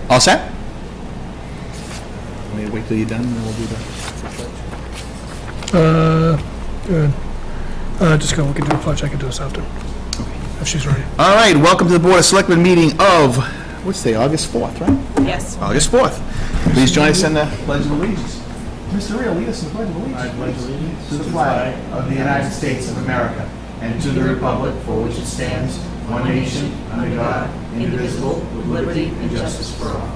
All set? Let me wait till you're done, and then we'll do the... Good. Just go, we can do a pledge, I can do this after. If she's ready. All right, welcome to the Board of Selectmen meeting of, what's today, August 4th, right? Yes. August 4th. Please join us in the Pledge of Allegiance. Mr. Reel, lead us in the Pledge of Allegiance. I pledge allegiance to the flag of the United States of America and to the republic for which it stands, one nation, under God, indivisible, with liberty and justice for all.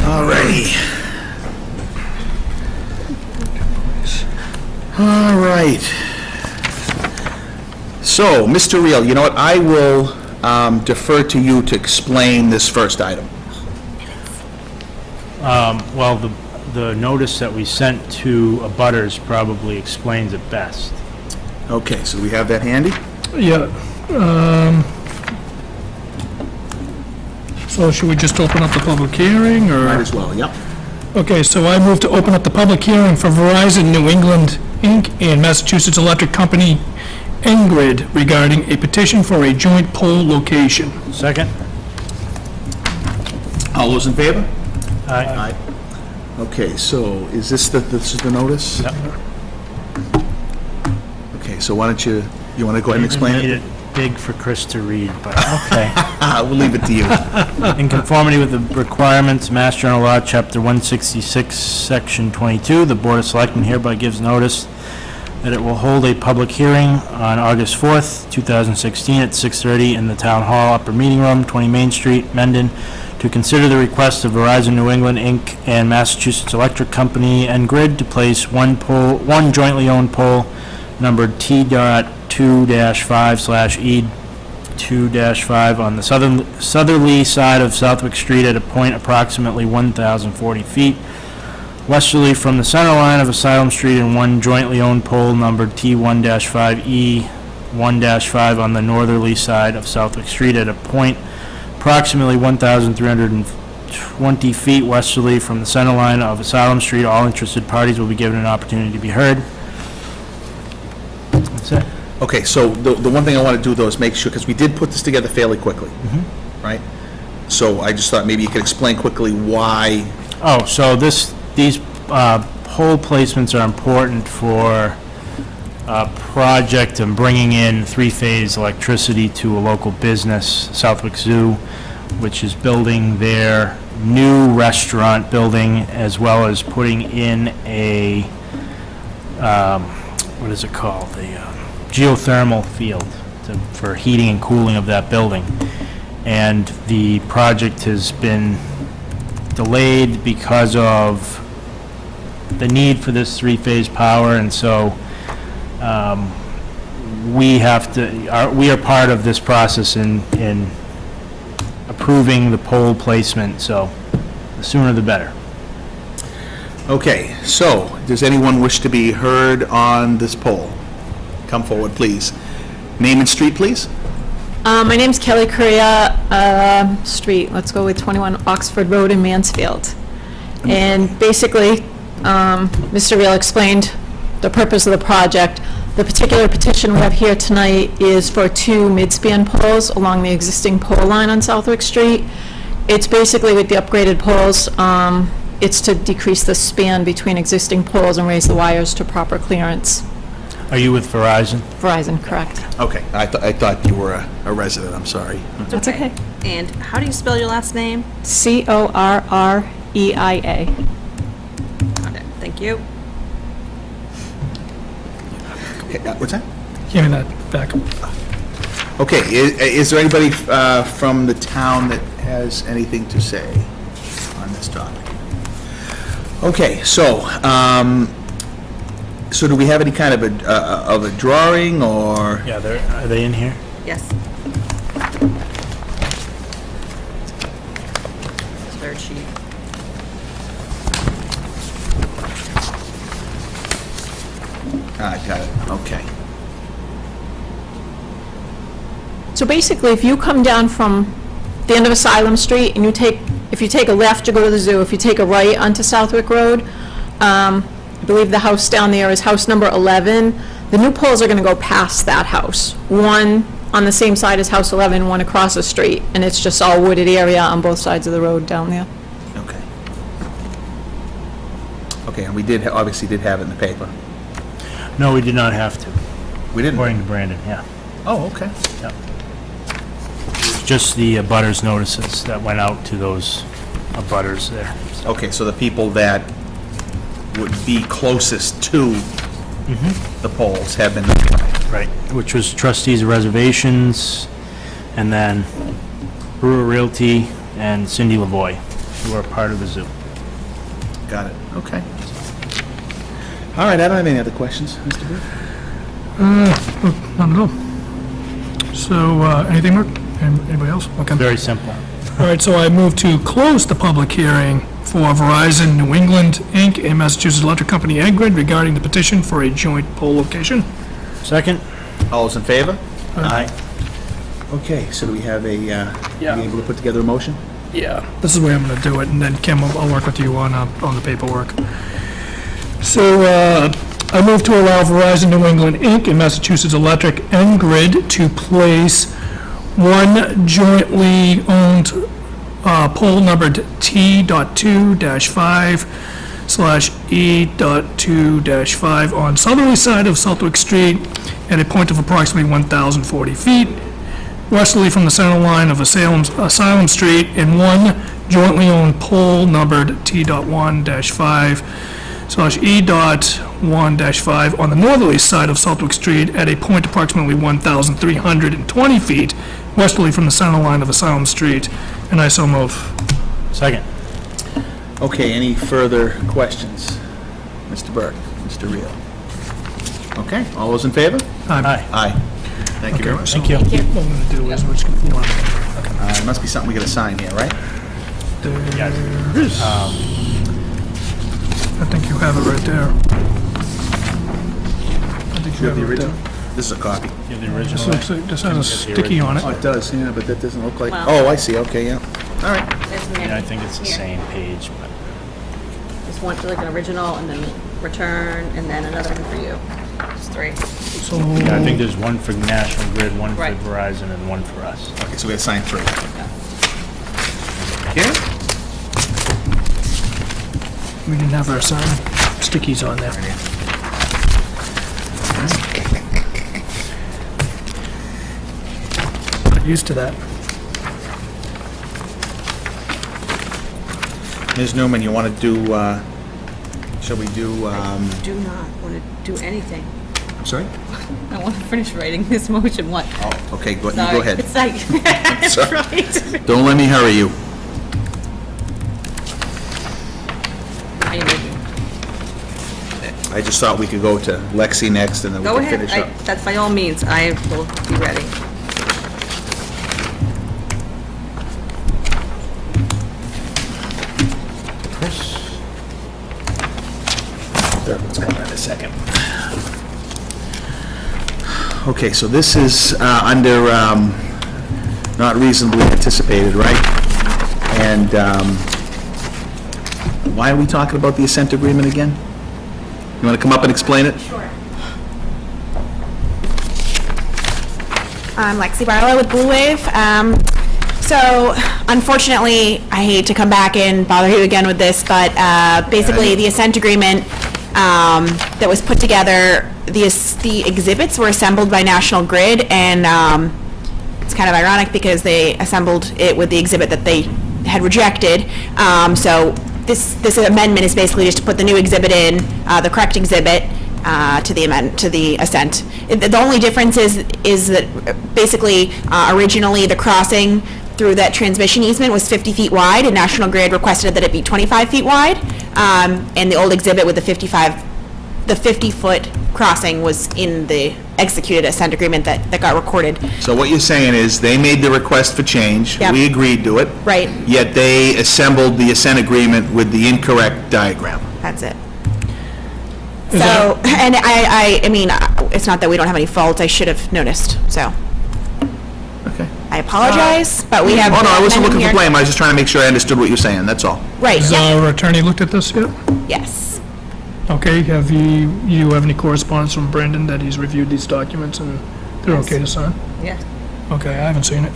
All righty. All right. So, Mr. Reel, you know what, I will defer to you to explain this first item. Well, the notice that we sent to abutters probably explains it best. Okay, so we have that handy? Yeah. So should we just open up the public hearing, or? Might as well, yep. Okay, so I move to open up the public hearing for Verizon New England, Inc. and Massachusetts Electric Company, Engrid, regarding a petition for a joint pole location. Second? All those in favor? Aye. Okay, so is this this is the notice? Yep. Okay, so why don't you want to go ahead and explain Made it? it big for Chris to read, but okay. We'll leave it to you. In conformity with the requirements, Mass General Law, Chapter 166, Section 22, the Board of Selectmen hereby gives notice that it will hold a public hearing on August 4th, 2016 at 6:30 in the Town Hall, Upper Meeting Room, 20 Main Street, Mendon, to consider the request of Verizon New England, Inc. and Massachusetts Electric Company, Engrid, to place one jointly owned pole numbered T.2-5/E2-5 on the southerly side of Southwick Street at a point approximately 1,040 feet westerly from the center line of Asylum Street, and one jointly owned pole numbered T1-5E1-5 on the northerly side of Southwick Street at a point approximately 1,320 feet westerly from the center line of Asylum Street. All interested parties will be given an opportunity to be heard. That's it. Okay, so the one thing I want to do, though, is make sure, because we did put this together fairly quickly, right? So I just thought maybe you could explain quickly why. Oh, so these pole placements are important for a project and bringing in three-phase electricity to a local business, Southwick Zoo, which is building their new restaurant building, as well as putting in a, what is it called? The geothermal field for heating and cooling of that building. And the project has been delayed because of the need for this three-phase power, and so we are part of this process in approving the pole placement, so the sooner the better. Okay, so does anyone wish to be heard on this poll? Come forward, please. Name and street, please. My name's Kelly Correa, street, let's go with 21 Oxford Road in Mansfield. And basically, Mr. Reel explained the purpose of the project. The particular petition we have here tonight is for two mid-span poles along the existing pole line on Southwick Street. It's basically with the upgraded poles, it's to decrease the span between existing poles and raise the wires to proper clearance. Are you with Verizon? Verizon, correct. Okay, I thought you were a resident, I'm sorry. That's okay. And how do you spell your last name? Correia. Got it. Thank you. Okay, what's that? Give me that back. Okay, is there anybody from the town that has anything to say on this topic? Okay, so so do we have any kind of a drawing, or? Yeah, are they in here? Yes. Third sheet. I got it, okay. So basically, if you come down from the end of Asylum Street and if you take a left, you go to the zoo. If you take a right onto Southwick Road, I believe the house down there is house number 11. The new poles are going to go past that house. One on the same side as House 11, one across the street, and it's just all wooded area on both sides of the road down there. Okay. Okay, and we obviously did have it in the paper. No, we did not have to, We didn't? according to Brandon, yeah. Oh, okay. Yep. Just the abutters notices that went out to those abutters there. Okay, so the people that would be closest to the polls have been notified. Right, which was trustees of reservations, and then Brewer Realty and Cindy Lavoy, who are part of the zoo. Got it, okay. All right, I don't have any other questions, Mr. Booth? Not at all. So, anything more? Anybody else? Okay. Very simple. All right, so I move to close the public hearing for Verizon New England, Inc. and Massachusetts Electric Company, Engrid, regarding the petition for a joint poll location. Second? All those in favor? Aye. Okay, so do we have a, Yeah. be able to put together a motion? Yeah, this is the way I'm gonna do it, and then Kim, I'll work with you on the paperwork. So, I move to allow Verizon New England, Inc. and Massachusetts Electric, Engrid, to place one jointly owned pole numbered T.2-5/E.2-5 on southerly side of Southwick Street at a point of approximately 1,040 feet, westerly from the center line of Asylum Street, and one jointly owned pole numbered T.1-5/E.1-5 on the northerly side of Southwick Street at a point approximately 1,320 feet westerly from the center line of Asylum Street, and I so move. Second. Okay, any further questions? Mr. Burke, Mr. Reel? Okay, all those in favor? Aye. Aye. Thank you very much. Thank you. What I'm gonna do is, we're just gonna, you know, There must be something we gotta sign here, right? Yeah. I think you have it right there. I think you have it right there. This is a copy. You have the This original. looks like, this has a sticky on Oh, it. it does, yeah, but that doesn't look like, Well- oh, I see, okay, yeah. All right. Yeah, I think it's the same page, but Just one, like an original, and then return, and then another one for you. Just three. So, yeah, I think there's one for National Grid, one for Right. Verizon, and one for us. Okay, so we gotta sign 3. Okay? we didn't have our sign stickies on there. Not used to that. Ms. Newman, you wanna do, shall we do, Do not want to do anything. I'm sorry? I want to finish writing this motion, what? Oh, okay, you Sorry. go ahead. It's like, Sorry. right. Don't let me hurry you. Are you making? I just thought we could go to Lexi next and then we Go could ahead, finish up. that's by all means, I will be ready. Third one's coming in a second. Okay, so this is under not reasonably anticipated, right? And why are we talking about the assent agreement again? You want to come up and explain it? I'm Lexi Barlow with Blue Wave. So unfortunately, I hate to come back and bother you again with this, but basically the assent agreement that was put together, the exhibits were assembled by National Grid, and it's kind of ironic because they assembled it with the exhibit that they had rejected. So this amendment is basically just to put the new exhibit in, the correct exhibit, to the assent. The only difference is that basically, originally, the crossing through that transmission easement was 50 feet wide, and National Grid requested that it be 25 feet wide. And the old exhibit with the 50-foot crossing was in the executed assent agreement that got recorded. So what you're saying is they made the request for change. Yep. We agreed to it. Right. Yet they assembled the assent agreement with the incorrect diagram. That's it. So, and I mean, it's not that we don't have any faults, I should have noticed, so. Okay. I apologize, but we have. Oh, no, I wasn't looking for here. blame. I was just trying to make sure I understood what you're saying, that's all. Right, Has yeah, our attorney looked at this yet? yes. Okay, have you have any correspondence from Brandon that he's reviewed these documents and they're okay to sign? Yeah. Okay, I haven't seen it.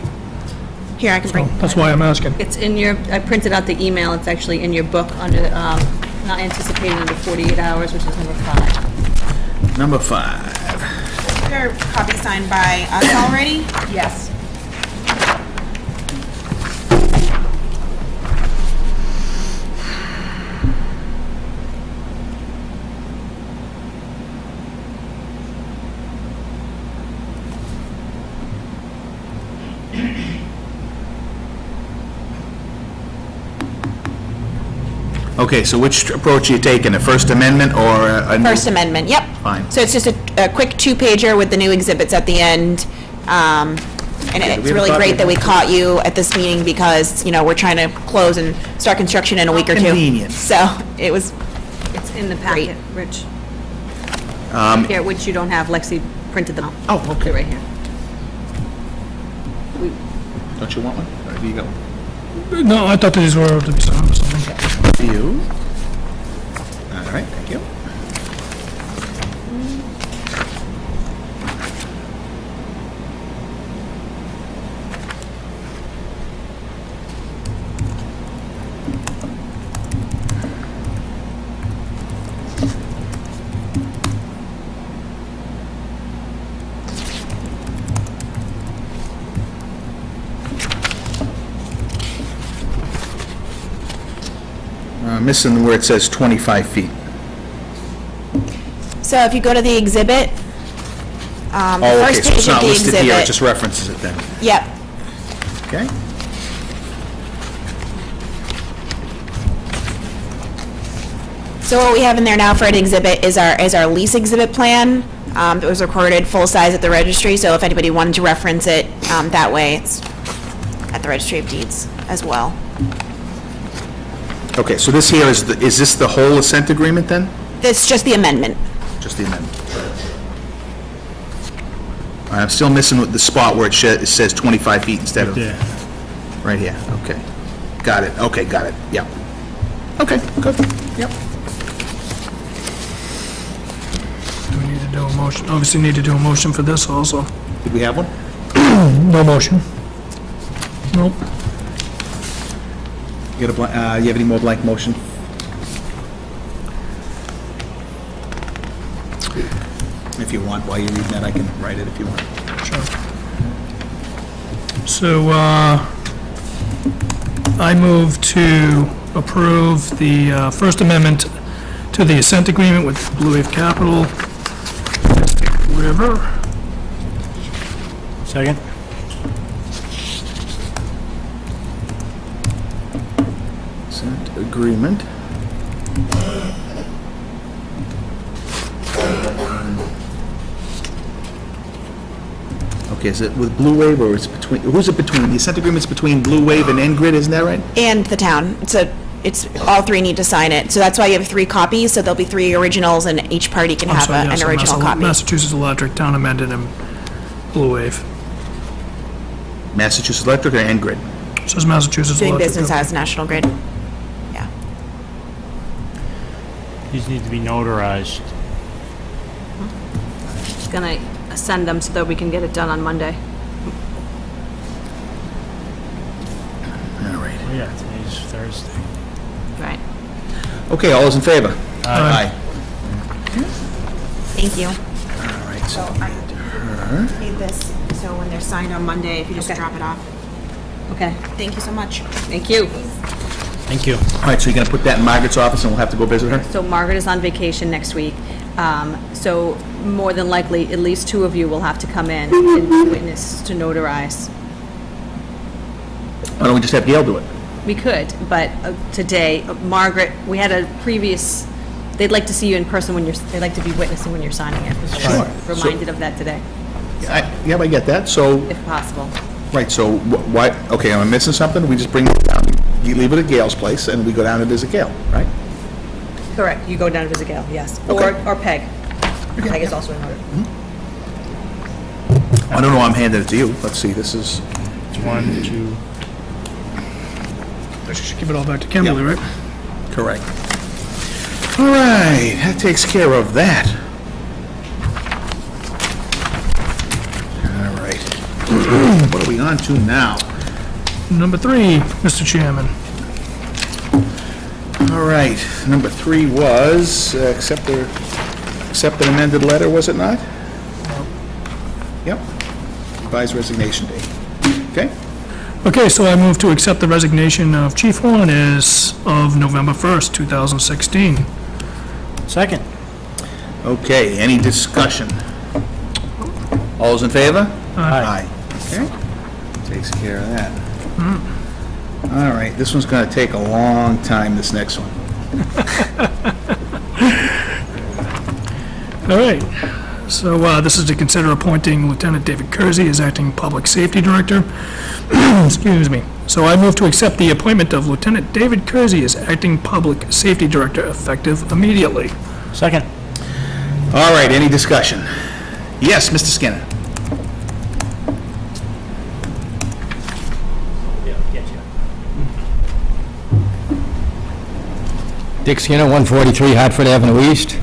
Here, I can So bring. that's why I'm asking. It's in your, I printed out the email, it's actually in your book under, not anticipated under 48 hours, which is number 5. Number 5. Your copy signed by us already? Yes. Okay, so which approach are you taking, a First Amendment or a? First Amendment, yep. Fine. So it's just a quick two-pager with the new exhibits at the end. And do we it's have a really copy great of that we that? caught you at this meeting because, we're trying to close and start construction in a week or two. Convenient. So it was, It's in the Great. packet, Rich. Here, which you don't have, Lexi printed them out. Oh, okay. Right here. Don't you want one? Or do you got one? No, I thought these were to be signed or something. For you. All right, thank you. Missing where it says 25 feet. so if you go to the exhibit, the Oh, okay, first so page it's of not the listed here, it exhibit. just references it then. Yep. Okay? So what we have in there now for an exhibit is our lease exhibit plan that was recorded full size at the registry. So if anybody wanted to reference it that way, it's at the Registry of Deeds as well. Okay, so this here is this the whole assent agreement then? It's just the amendment. Just the amendment. All right, I'm still missing the spot where it says 25 feet instead of... Yeah. Right here, okay. Got it, okay, got it, yep. Okay, good, yep. Do we need to do a motion? Obviously need to do a motion for this also. Did we have one? No motion. Nope. You have any more blank motion? If you want, while you're reading that, I can write it if you want. Sure. So, I move to approve the First Amendment to the assent agreement with Blue Wave Capital, Mystic River. Second? Assent agreement. Okay, is it with Blue Wave or is it between, who's it between? The assent agreement's between Blue Wave and Engrid, isn't that right? And the town. It's all three need to sign it. So that's why you have 3 copies. So there'll be 3 originals and each party can I'm have sorry, an yes, so original copy. Massachusetts Electric, Town of Mendon, and Blue Wave. Massachusetts Electric or Engrid? Says Massachusetts Doing Electric. business as National Grid. Yeah. These need to be notarized. Just gonna send them so that we can get it done on Monday. All right. Oh, yeah, today's Thursday. Right. Okay, all those in favor? Aye. Thank you. All right, so Need this, so when they're signed on Monday, if you just Okay. drop it off. Okay, Thank you so much. thank you. Thank you. all right, so you're gonna put that in Margaret's office and we'll have to go visit her? So Margaret is on vacation next week, so more than likely, at least 2 of you will have to come in and witness to notarize. Why don't we just have Gail do it? We could, but today, Margaret, we had a previous, they'd like to see you in person when they'd like to be witnessing when you're signing it. Sure. Reminded of that today, Yeah, I get that, so, if possible. right, so why, okay, am I missing something? We just bring it down, you leave it at Gail's place and we go down and visit Gail, right? Correct, you go down to visit Gail, yes. Okay. Or Peg. Peg is also in order. I don't know, I'm handing it to you, let's see, this is, It's 1, 2, I should give it all back to Kimberly, right? correct. All right, that takes care of that. All right. What are we on to now? Number 3, Mr. Chairman. All right, number 3 was accept an amended letter, was it not? Yep. Revised resignation date. Okay? Okay, so I move to accept the resignation of Chief Horn as of November 1st, 2016. Second. Okay, any discussion? All those in favor? Aye. Okay, takes care of that. All right, this one's gonna take a long time, this next one. All right, so this is to consider appointing Lieutenant David Kersey as acting Public Safety Director. Excuse me. So I move to accept the appointment of Lieutenant David Kersey as acting Public Safety Director effective immediately. Second. All right, any discussion? Yes, Mr. Skinner? Dick Skinner, 143 Hartford Avenue East.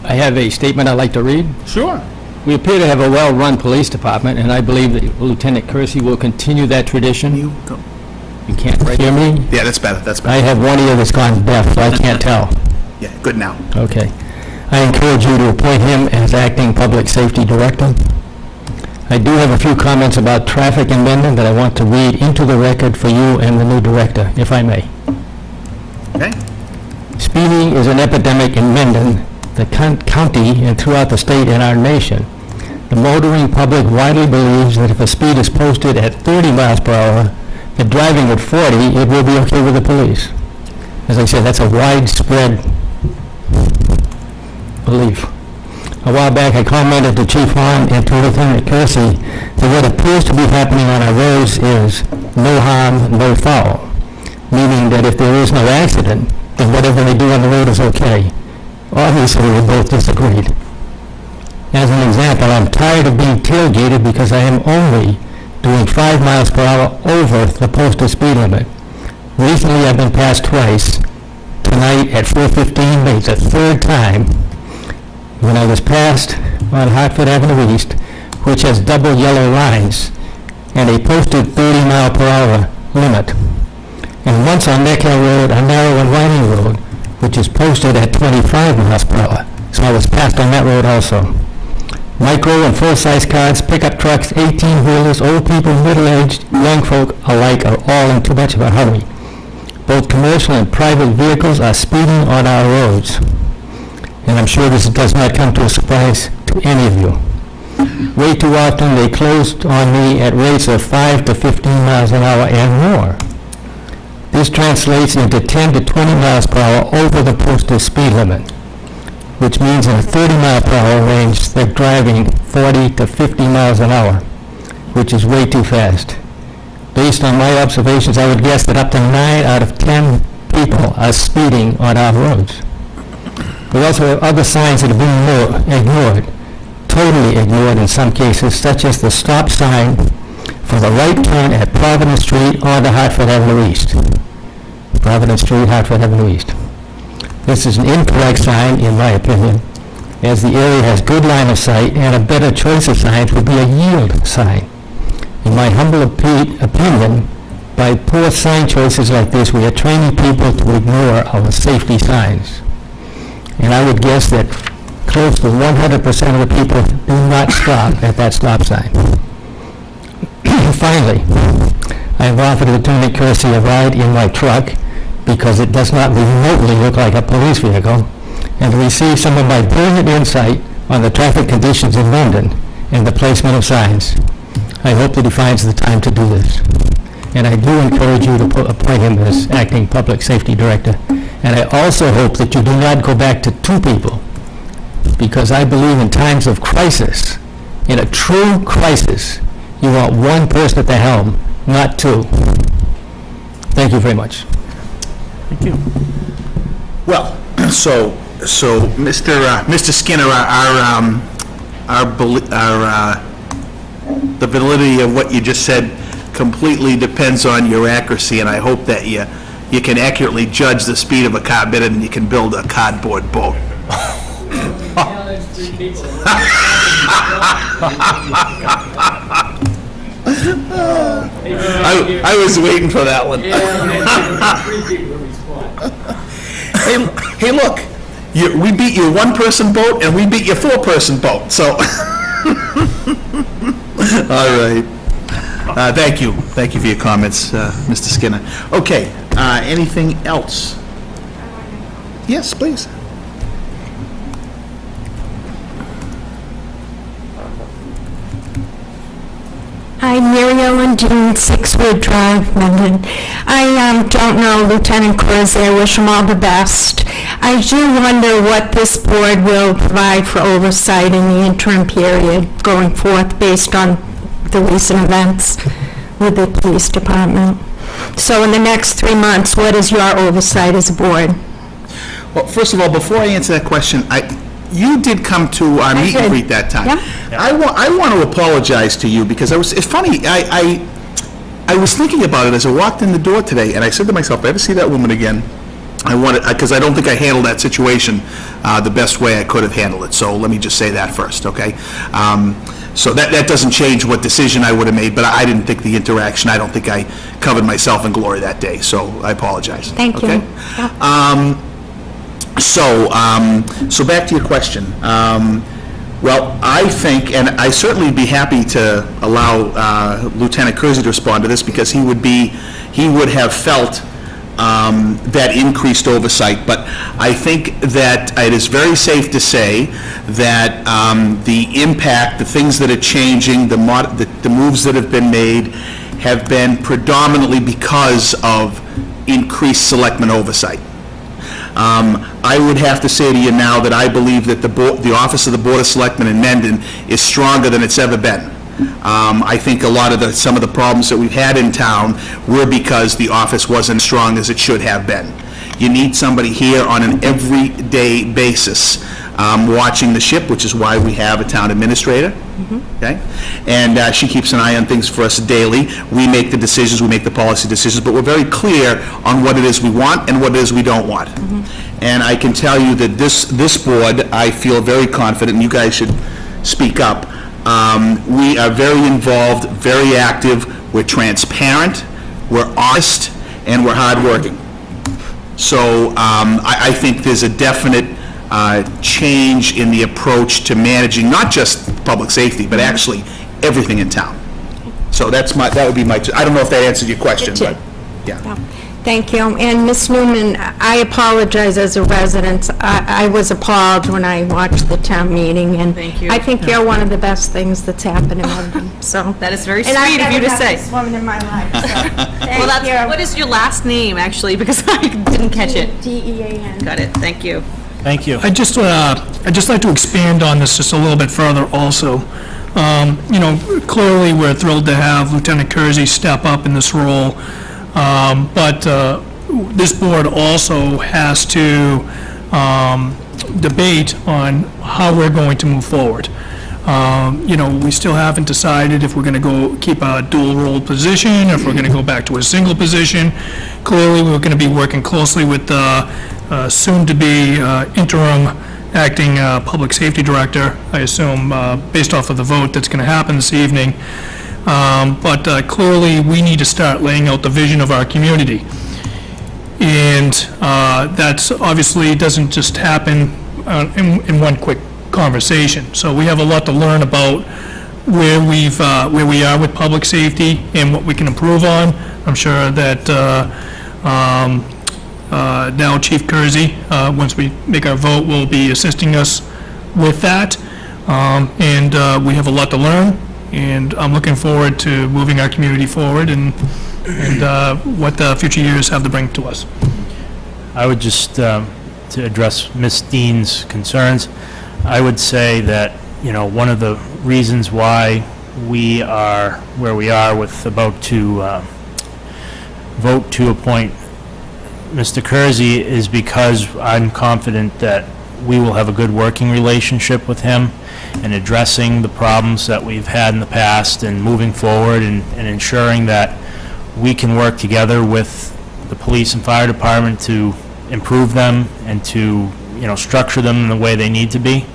I have a statement I'd like to read. Sure. We appear to have a well-run police department, and I believe that Lieutenant Kersey will continue that tradition. You go. You can't hear me? Yeah, that's better, that's I better. have one ear that's gone deaf, so I can't tell. Yeah, good now. Okay. I encourage you to appoint him as acting Public Safety Director. I do have a few comments about traffic in Mendon that I want to read into the record for you and the new director, if I may. Okay? Speeding is an epidemic in Mendon, the county, and throughout the state and our nation. The motoring public widely believes that if a speed is posted at 30 miles per hour, and driving at 40, it will be okay with the police. As I said, that's a widespread belief. A while back, I commented to Chief Horn and to Lieutenant Kersey that what appears to be happening on our roads is no harm, no foul, meaning that if there is no accident, then whatever they do on the road is okay. Obviously, we both disagreed. As an example, I'm tired of being tailgated because I am only doing 5 miles per hour over the posted speed limit. Recently, I've been passed twice. Tonight at 4:15, made the third time when I was passed on Hartford Avenue East, which has double yellow lines and a posted 30 mile per hour limit. And once on Neck Hill Road, a narrow and winding road, which is posted at 25 miles per hour. So I was passed on that road also. Micro and full-size cars, pickup trucks, 18-wheelers, old people, middle-aged, young folk alike are all in too much of a hurry. Both commercial and private vehicles are speeding on our roads. And I'm sure this does not come to a surprise to any of you. Way too often they closed on me at rates of 5 to 15 miles an hour and more. This translates into 10 to 20 miles per hour over the posted speed limit, which means in a 30 mile per hour range, they're driving 40 to 50 miles an hour, which is way too fast. Based on my observations, I would guess that up to 9 out of 10 people are speeding on our roads. We also have other signs that are being ignored, totally ignored in some cases, such as the stop sign for the right turn at Providence Street onto Hartford Avenue East. Providence Street, Hartford Avenue East. This is an incorrect sign, in my opinion, as the area has good line of sight, and a better choice of signs would be a yield sign. In my humble opinion, by poor sign choices like this, we are training people to ignore our safety signs. And I would guess that close to 100% of the people do not stop at that stop sign. Finally, I have offered Lieutenant Kersey a ride in my truck because it does not remotely look like a police vehicle, and to receive some of my brilliant insight on the traffic conditions in London and the placement of signs. I hope that he finds the time to do this. And I do encourage you to appoint him as acting Public Safety Director. And I also hope that you do not go back to 2 people, because I believe in times of crisis, in a true crisis, you want 1 person at the helm, not 2. Thank you very much. Thank you. Well, so Mr. Skinner, the validity of what you just said completely depends on your accuracy, and I hope that you can accurately judge the speed of a car better than you can build a cardboard boat. I was waiting for that one. Hey, look, we beat your one-person boat and we beat your four-person boat, so. All right. Thank you for your comments, Mr. Skinner. Okay, anything else? Yes, please. Hi, Mary Ellen Dean, 6 Wood Drive, Mendon. I don't know Lieutenant Corsi, I wish him all the best. I do wonder what this board will provide for oversight in the interim period going forth based on the recent events with the police department. So in the next 3 months, what is your oversight as a board? Well, first of all, before I answer that question, you did come to our meet and did. greet that time. Yeah. I want to apologize to you because it's funny, I was thinking about it as I walked in the door today, and I said to myself, if I ever see that woman again, because I don't think I handled that situation the best way I could have handled it. So let me just say that first, okay? So that doesn't change what decision I would have made, but I didn't think the interaction, I don't think I covered myself in glory that day, so I apologize. Thank you. Okay? Yeah. So back to your question. Well, I think, and I certainly be happy to allow Lieutenant Kersey to respond to this because he would have felt that increased oversight. But I think that it is very safe to say that the impact, the things that are changing, the moves that have been made have been predominantly because of increased selectmen oversight. I would have to say to you now that I believe that the office of the Board of Selectmen in Mendon is stronger than it's ever been. I think a lot of some of the problems that we've had in town were because the office wasn't as strong as it should have been. You need somebody here on an everyday basis watching the ship, which is why we have a town administrator, okay? And she keeps an eye on things for us daily. We make the decisions, we make the policy decisions, but we're very clear on what it is we want and what it is we don't want. And I can tell you that this board, I feel very confident, and you guys should speak up. We are very involved, very active, we're transparent, we're honest, and we're hardworking. So I think there's a definite change in the approach to managing not just public safety, but actually everything in town. So that would be my, I don't know if that answered your question, but, yeah. Thank you. And Ms. Newman, I apologize as a resident. I was appalled when I watched the town meeting, and Thank you. I think you're one of the best things that's happened in London, so. That is very And I've sweet of you to never say. met this woman in my life, so. Well, that's, what is your last name, actually, because I didn't catch it. D-E-A-N. Got it, thank you. Thank you. I'd just like to expand on this just a little bit further also. Clearly, we're thrilled to have Lieutenant Kersey step up in this role, but this board also has to debate on how we're going to move forward. We still haven't decided if we're going to go keep a dual-role position, or if we're going to go back to a single position. Clearly, we're going to be working closely with the soon-to-be interim acting public safety director, I assume, based off of the vote that's going to happen this evening. But clearly, we need to start laying out the vision of our community. And that's obviously doesn't just happen in one quick conversation. So we have a lot to learn about where we are with public safety and what we can improve on. I'm sure that now Chief Kersey, once we make our vote, will be assisting us with that. And we have a lot to learn, and I'm looking forward to moving our community forward and what the future years have to bring to us. I would just, to address Ms. Dean's concerns, I would say that, one of the reasons why we are where we are with about to vote to appoint Mr. Kersey is because I'm confident that we will have a good working relationship with him in addressing the problems that we've had in the past and moving forward and ensuring that we can work together with the police and fire department to improve them and to, structure them in the way they need to be.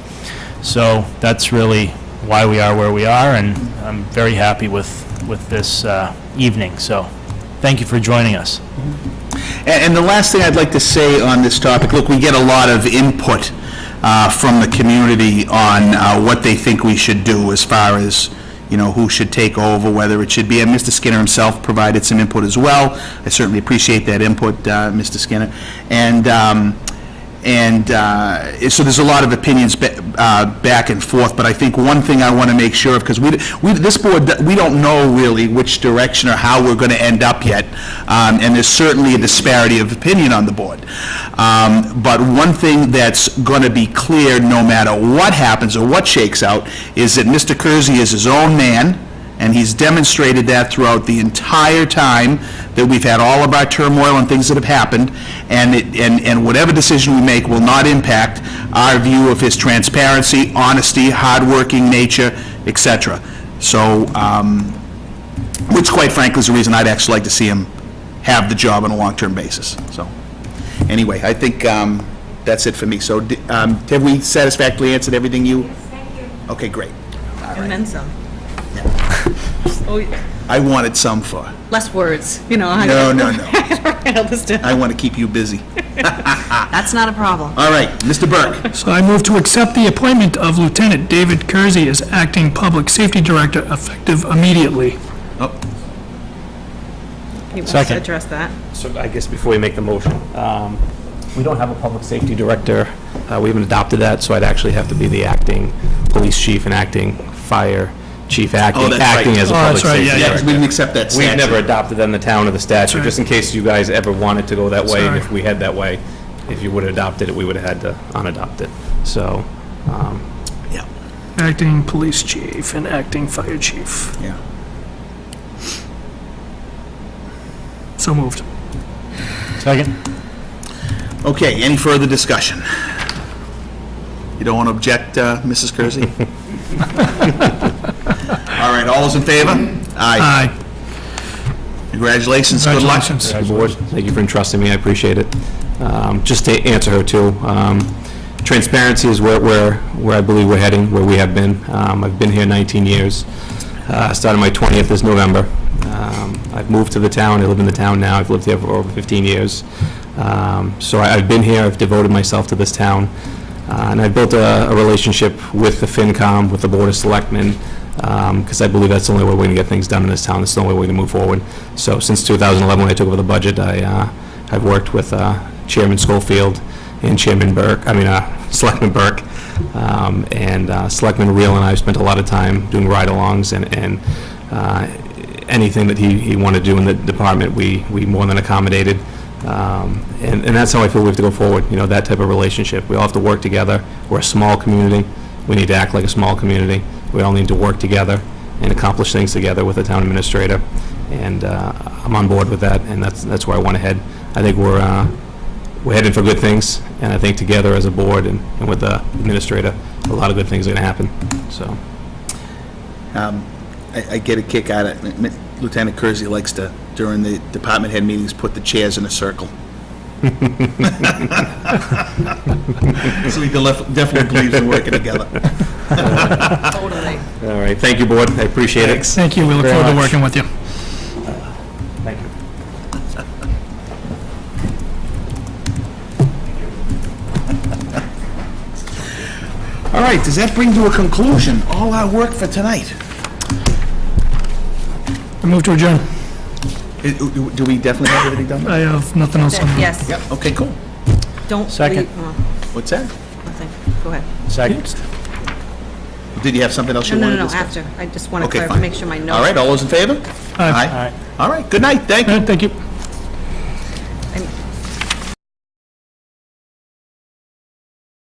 So that's really why we are where we are, and I'm very happy with this evening. So thank you for joining us. And the last thing I'd like to say on this topic, look, we get a lot of input from the community on what they think we should do as far as, who should take over, whether it should be, and Mr. Skinner himself provided some input as well. I certainly appreciate that input, Mr. Skinner. And so there's a lot of opinions back and forth, but I think one thing I want to make sure of, because this board, we don't know really which direction or how we're going to end up yet, and there's certainly a disparity of opinion on the board. But one thing that's going to be clear, no matter what happens or what shakes out, is that Mr. Kersey is his own man, and he's demonstrated that throughout the entire time that we've had all of our turmoil and things that have happened, and whatever decision we make will not impact our view of his transparency, honesty, hardworking nature, etc. So, which quite frankly is the reason I'd actually like to see him have the job on a long-term basis. So, anyway, I think that's it for me. So, have we satisfactorily answered everything you? Yes, thank you. Okay, great. And then some. I wanted some for. Less words, No. I'll just do- I want to keep you busy. That's not a problem. All right, Mr. Burke. So I move to accept the appointment of Lieutenant David Kersey as Acting Public Safety Director effective immediately. Oh, He wants to Second. address that. So I guess before we make the motion, we don't have a public safety director. We haven't adopted that, so I'd actually have to be the acting police chief and acting fire chief, acting that's right. as a Oh, public that's right, safety yeah, yeah, because we didn't director. accept that statute. We've never adopted that in the town or the statute, right. just in case you guys ever wanted to go that way, and Sorry. if we had that way, if you would have adopted it, we would have had to unadopt it. So, Yeah, Acting Police Chief and Acting Fire Chief. yeah. So moved. Second? Okay, any further discussion? You don't want to object, Mrs. Kersey? All right, all those in favor? Aye. Congratulations, good luck. Congratulations. the board, thank you for entrusting me, I appreciate it. Just to answer her too, transparency is where I believe we're heading, where we have been. I've been here 19 years. I started my 20th this November. I've moved to the town, I live in the town now, I've lived here for over 15 years. So I've been here, I've devoted myself to this town, and I've built a relationship with the FinCom, with the Board of Selectmen, because I believe that's the only way we're going to get things done in this town, it's the only way we're going to move forward. So since 2011, when I took over the budget, I've worked with Chairman Schofield and Selectman Burke, and Selectman Reel and I have spent a lot of time doing ride-alongs, and anything that he wanted to do in the department, we more than accommodated. And that's how I feel we have to go forward, that type of relationship. We all have to work together. We're a small community. We need to act like a small community. We all need to work together and accomplish things together with the town administrator. And I'm on board with that, and that's where I want to head. I think we're headed for good things, and I think together as a board and with the administrator, a lot of good things are going to happen, so. I get a kick out of it. Lieutenant Kersey likes to, during the department head meetings, put the chairs in a circle. So we can definitely believe in working together. Totally. All right, thank you, board, I appreciate it. Thank you, we look Very forward to much. working with you. Thank you. All right, does that bring to a conclusion all our work for tonight? I move to adjourn. Do we definitely have everything done? I have nothing else on the... Yes, Yep, okay, cool. don't Second. leave, What's that? nothing, go ahead. Second? Did you have something else you No, wanted no, to no, discuss? after, I just want to Okay, clarify, fine. make sure my notes. All right, all those in favor? Aye. Aye. All right, good night, thank you. Thank you.